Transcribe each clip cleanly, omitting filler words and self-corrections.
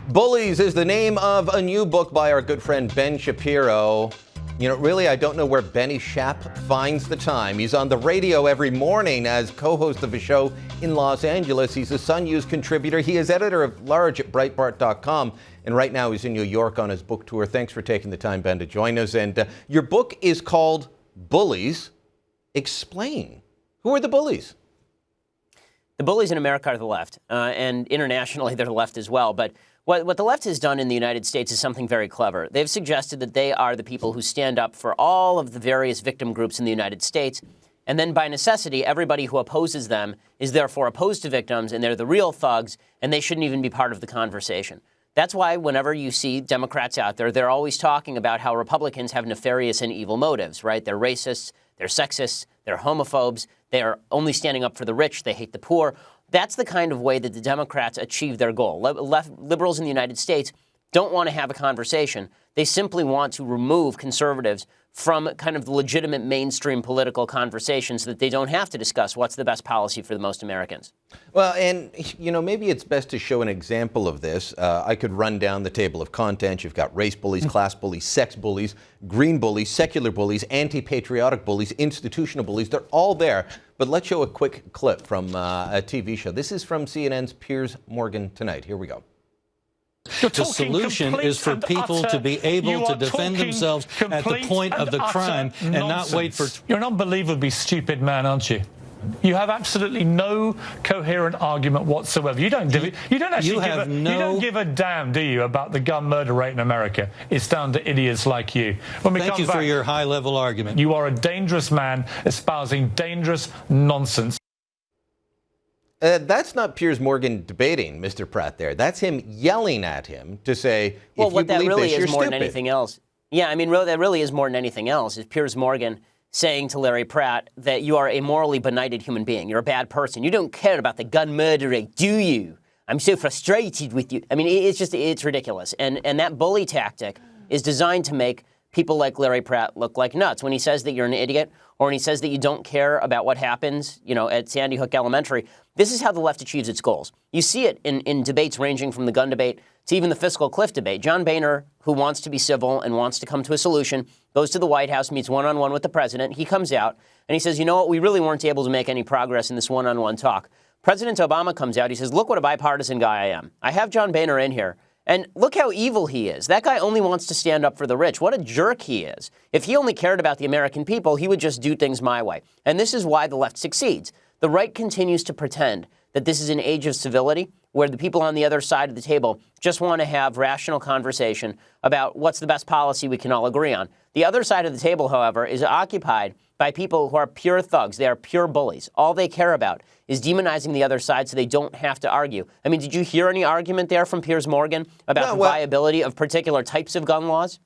Bullies is the name of a new book by our good friend Ben Shapiro. You know, really, I don't know where Benny Shap finds the time. He's on the radio every morning as co-host of a show in Los Angeles. He's a Sun News contributor. He is editor-at-large at Breitbart.com. And right now he's in New York on his book tour. Thanks for taking the time, Ben, to join us. And your book is called Bullies. Explain. Who are the bullies? The bullies in America are the left, and internationally they're the left as well. But what the left has done in the United States is something very clever. They've suggested that they are the people who stand up for all of the various victim groups in the United States, and then by necessity, everybody who opposes them is therefore opposed to victims, and they're the real thugs, and they shouldn't even be part of the conversation. That's why whenever you see Democrats out there, they're always talking about how Republicans have nefarious and evil motives, right? They're racists, they're sexists, they're homophobes, they're only standing up for the rich, they hate the poor. That's the kind of way that the Democrats achieve their goal. Liberals in the United States don't want to have a conversation. They simply want to remove conservatives from kind of the legitimate mainstream political conversations so that they don't have to discuss what's the best policy for the most Americans. Well, and, you know, maybe it's best to show an example of this. I could run down the table of content. You've got race bullies, class bullies, sex bullies, green bullies, secular bullies, anti-patriotic bullies, institutional bullies. They're all there. But let's show a quick clip from a TV show. This is from CNN's Piers Morgan Tonight. Here we go. The solution is for people to be able to defend themselves at the point of the crime and not wait for... You're an unbelievably stupid man, aren't you? You have absolutely no coherent argument whatsoever. You don't give a damn, do you, about the gun murder rate in America? It's down to idiots like you. Thank you for your high-level argument. You are a dangerous man espousing dangerous nonsense. That's not Piers Morgan debating Mr. Pratt there. That's him yelling at him to say, well, if you what that believe really this, you're is more stupid. than anything else. Yeah, I mean, that really is more than anything else, is Piers Morgan saying to Larry Pratt that you are a morally benighted human being. You're a bad person. You don't care about the gun murder rate, do you? I'm so frustrated with you. I mean, it's ridiculous. And that bully tactic is designed to make people like Larry Pratt look like nuts. When he says that you're an idiot, or when he says that you don't care about what happens, you know, at Sandy Hook Elementary, this is how the left achieves its goals. You see it in debates ranging from the gun debate to even the fiscal cliff debate. John Boehner, who wants to be civil and wants to come to a solution, goes to the White House, meets one-on-one with the president. He comes out and he says, you know what, we really weren't able to make any progress in this one-on-one talk. President Obama comes out, he says, look what a bipartisan guy I am. I have John Boehner in here. And look how evil he is. That guy only wants to stand up for the rich. What a jerk he is. If he only cared about the American people, he would just do things my way. And this is why the left succeeds. The right continues to pretend that this is an age of civility, where the people on the other side of the table just want to have rational conversation about what's the best policy we can all agree on. The other side of the table, however, is occupied by people who are pure thugs. They are pure bullies. All they care about is demonizing the other side so they don't have to argue. I mean, did you hear any argument there from Piers Morgan about the viability of particular types of gun laws?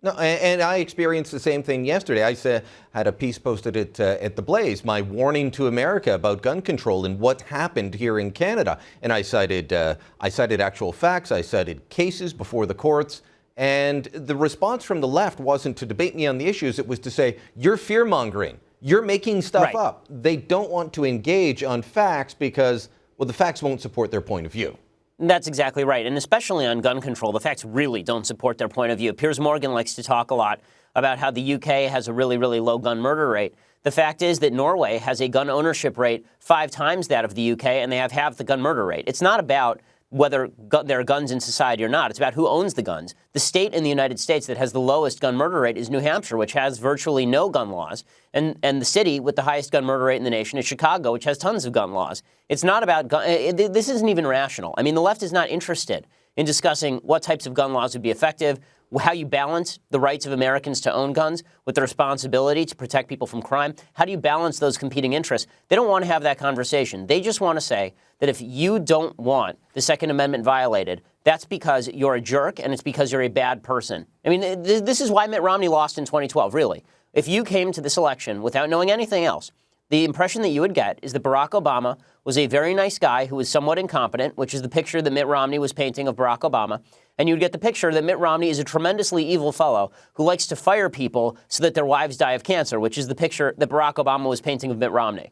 No, and I experienced the same thing yesterday. I had a piece posted at The Blaze, my warning to America about gun control and what happened here in Canada. And I cited actual facts. I cited cases before the courts. And the response from the left wasn't to debate me on the issues. It was to say, you're fear-mongering. You're making stuff up. They don't want to engage on facts because, well, the facts won't support their point of view. That's exactly right. And especially on gun control, the facts really don't support their point of view. Piers Morgan likes to talk a lot about how the UK has a really, really low gun murder rate. The fact is that Norway has a gun ownership rate 5 times that of the UK, and they have half the gun murder rate. It's not about whether there are guns in society or not. It's about who owns the guns. The state in the United States that has the lowest gun murder rate is New Hampshire, which has virtually no gun laws. And the city with the highest gun murder rate in the nation is Chicago, which has tons of gun laws. It's not about this isn't even rational. I mean, the left is not interested in discussing what types of gun laws would be effective, how you balance the rights of Americans to own guns with the responsibility to protect people from crime. How do you balance those competing interests? They don't want to have that conversation. They just want to say that if you don't want the Second Amendment violated, that's because you're a jerk and it's because you're a bad person. I mean, this is why Mitt Romney lost in 2012, really. If you came to this election without knowing anything else, the impression that you would get is that Barack Obama was a very nice guy who was somewhat incompetent, which is the picture that Mitt Romney was painting of Barack Obama. And you'd get the picture that Mitt Romney is a tremendously evil fellow who likes to fire people so that their wives die of cancer, which is the picture that Barack Obama was painting of Mitt Romney.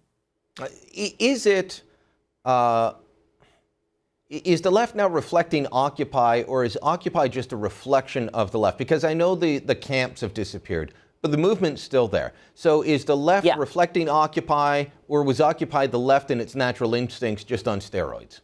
Is it Is the left now reflecting Occupy, or is Occupy just a reflection of the left? Because I know the camps have disappeared, but the movement's still there. So is the left reflecting Occupy, or was Occupy the left in its natural instincts just on steroids?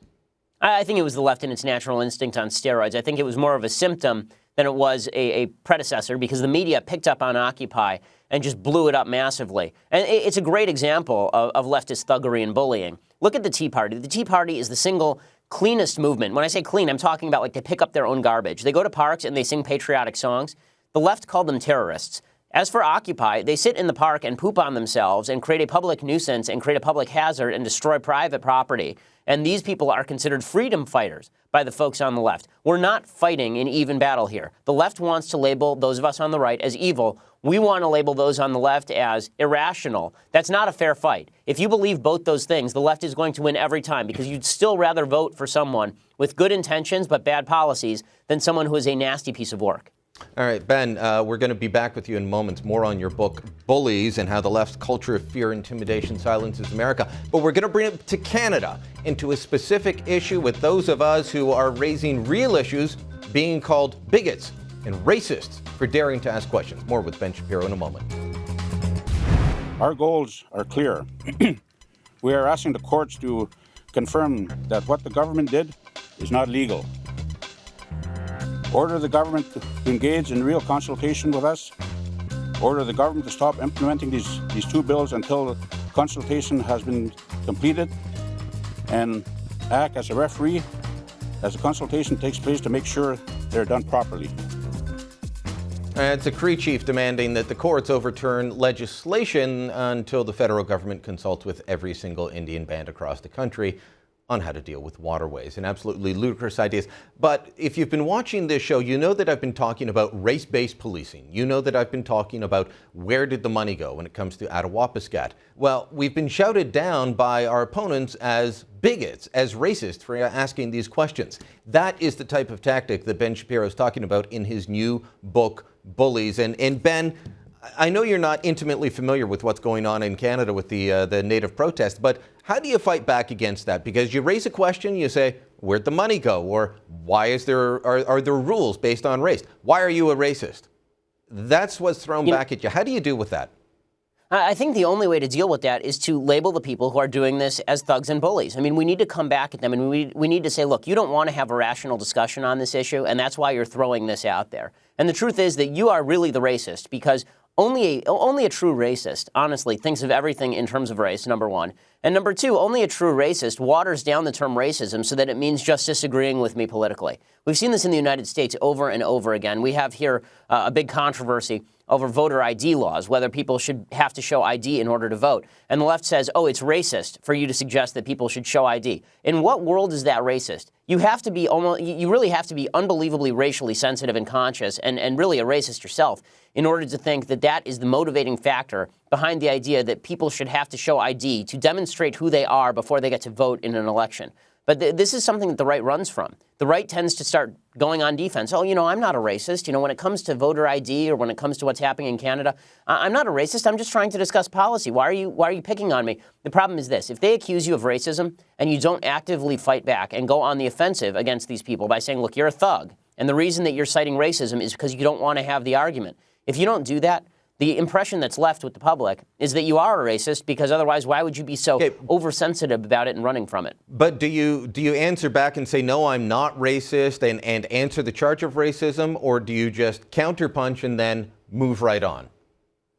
I think it was the left in its natural instinct on steroids. I think it was more of a symptom than it was a predecessor, because the media picked up on Occupy and just blew it up massively. And it's a great example of leftist thuggery and bullying. Look at the Tea Party. The Tea Party is the single cleanest movement. When I say clean, I'm talking about like they pick up their own garbage. They go to parks and they sing patriotic songs. The left called them terrorists. As for Occupy, they sit in the park and poop on themselves and create a public nuisance and create a public hazard and destroy private property. And these people are considered freedom fighters by the folks on the left. We're not fighting an even battle here. The left wants to label those of us on the right as evil. We want to label those on the left as irrational. That's not a fair fight. If you believe both those things, the left is going to win every time, because you'd still rather vote for someone with good intentions but bad policies than someone who is a nasty piece of work. All right, Ben, we're going to be back with you in moments, more on your book, Bullies, and how the left's culture of fear, intimidation, silences America. But we're going to bring it to Canada, into a specific issue with those of us who are raising real issues, being called bigots and racists for daring to ask questions. More with Ben Shapiro in a moment. Our goals are clear. We are asking the courts to confirm that what the government did is not legal. Order the government to engage in real consultation with us. Order the government to stop implementing these two bills until consultation has been completed, and act as a referee as the consultation takes place to make sure they're done properly. It's a Cree chief demanding that the courts overturn legislation until the federal government consults with every single Indian band across the country on how to deal with waterways, and absolutely ludicrous ideas. But if you've been watching this show, you know that I've been talking about race-based policing. You know that I've been talking about where did the money go when it comes to Attawapiskat. Well, we've been shouted down by our opponents as bigots, as racist for asking these questions. That is the type of tactic that Ben Shapiro is talking about in his new book, Bullies. And Ben, I know you're not intimately familiar with what's going on in Canada with the native protest, but how do you fight back against that? Because you raise a question, you say, where'd the money go? Or why is are there rules based on race? Why are you a racist? That's what's thrown back at you. How do you deal with that? I think the only way to deal with that is to label the people who are doing this as thugs and bullies. I mean, we need to come back at them, and we need to say, look, you don't want to have a rational discussion on this issue, and that's why you're throwing this out there. And the truth is that you are really the racist, because only a true racist, honestly, thinks of everything in terms of race, number one. And number two, only a true racist waters down the term racism so that it means just disagreeing with me politically. We've seen this in the United States over and over again. We have here a big controversy over voter ID laws, whether people should have to show ID in order to vote. And the left says, oh, it's racist for you to suggest that people should show ID. In what world is that racist? You really have to be unbelievably racially sensitive and conscious, and really a racist yourself, in order to think that that is the motivating factor behind the idea that people should have to show ID to demonstrate who they are before they get to vote in an election. But this is something that the right runs from. The right tends to start going on defense. Oh, I'm not a racist. When it comes to voter ID or when it comes to what's happening in Canada, I'm not a racist. I'm just trying to discuss policy. Why are you picking on me? The problem is this. If they accuse you of racism and you don't actively fight back and go on the offensive against these people by saying, look, you're a thug, and the reason that you're citing racism is because you don't want to have the argument. If you don't do that, the impression that's left with the public is that you are a racist, because otherwise, why would you be so oversensitive about it and running from it? But do you answer back and say, no, I'm not racist, and answer the charge of racism, or do you just counterpunch and then move right on?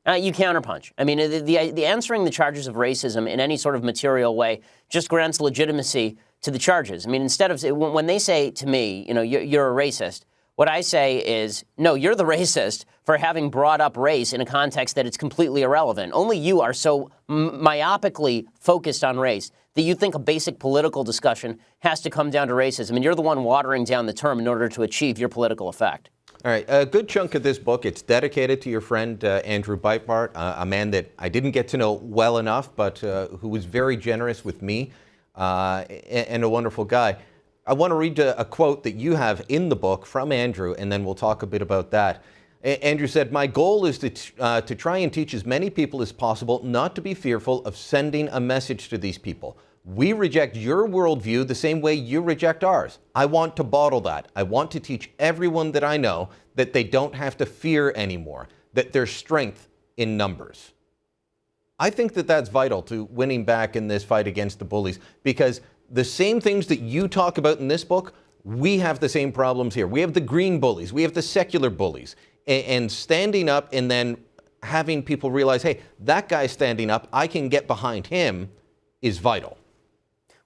You counterpunch. I mean, the answering the charges of racism in any sort of material way just grants legitimacy to the charges. I mean, instead of when they say to me, you're a racist, what I say is, no, you're the racist for having brought up race in a context that it's completely irrelevant. Only you are so myopically focused on race that you think a basic political discussion has to come down to racism, and you're the one watering down the term in order to achieve your political effect. All right, a good chunk of this book, it's dedicated to your friend Andrew Breitbart, a man that I didn't get to know well enough, but who was very generous with me and a wonderful guy. I want to read a quote that you have in the book from Andrew, and then we'll talk a bit about that. Andrew said, my goal is to try and teach as many people as possible not to be fearful of sending a message to these people. We reject your worldview the same way you reject ours. I want to bottle that. I want to teach everyone that I know that they don't have to fear anymore, that there's strength in numbers. I think that that's vital to winning back in this fight against the bullies, because the same things that you talk about in this book, we have the same problems here. We have the green bullies, we have the secular bullies, and standing up and then having people realize, hey, that guy's standing up, I can get behind him, is vital.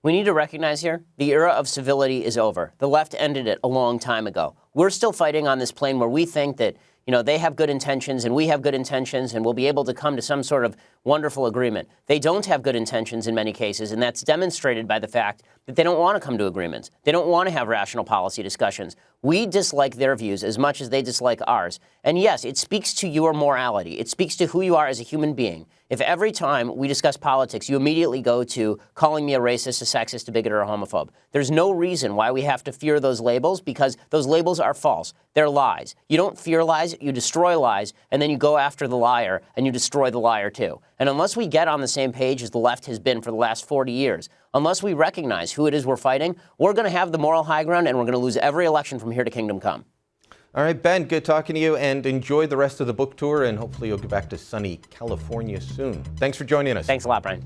We need to recognize here, the era of civility is over. The left ended it a long time ago. We're still fighting on this plane where we think that, they have good intentions and we have good intentions and we'll be able to come to some sort of wonderful agreement. They don't have good intentions in many cases, and that's demonstrated by the fact that they don't want to come to agreements. They don't want to have rational policy discussions. We dislike their views as much as they dislike ours. And yes, it speaks to your morality. It speaks to who you are as a human being. If every time we discuss politics, you immediately go to calling me a racist, a sexist, a bigot, or a homophobe, there's no reason why we have to fear those labels, because those labels are false. They're lies. You don't fear lies, you destroy lies, and then you go after the liar, and you destroy the liar too. And unless we get on the same page as the left has been for the last 40 years, unless we recognize who it is we're fighting, we're going to have the moral high ground, and we're going to lose every election from here to kingdom come. All right, Ben, good talking to you, and enjoy the rest of the book tour, and hopefully you'll get back to sunny California soon. Thanks for joining us. Thanks a lot, Brian.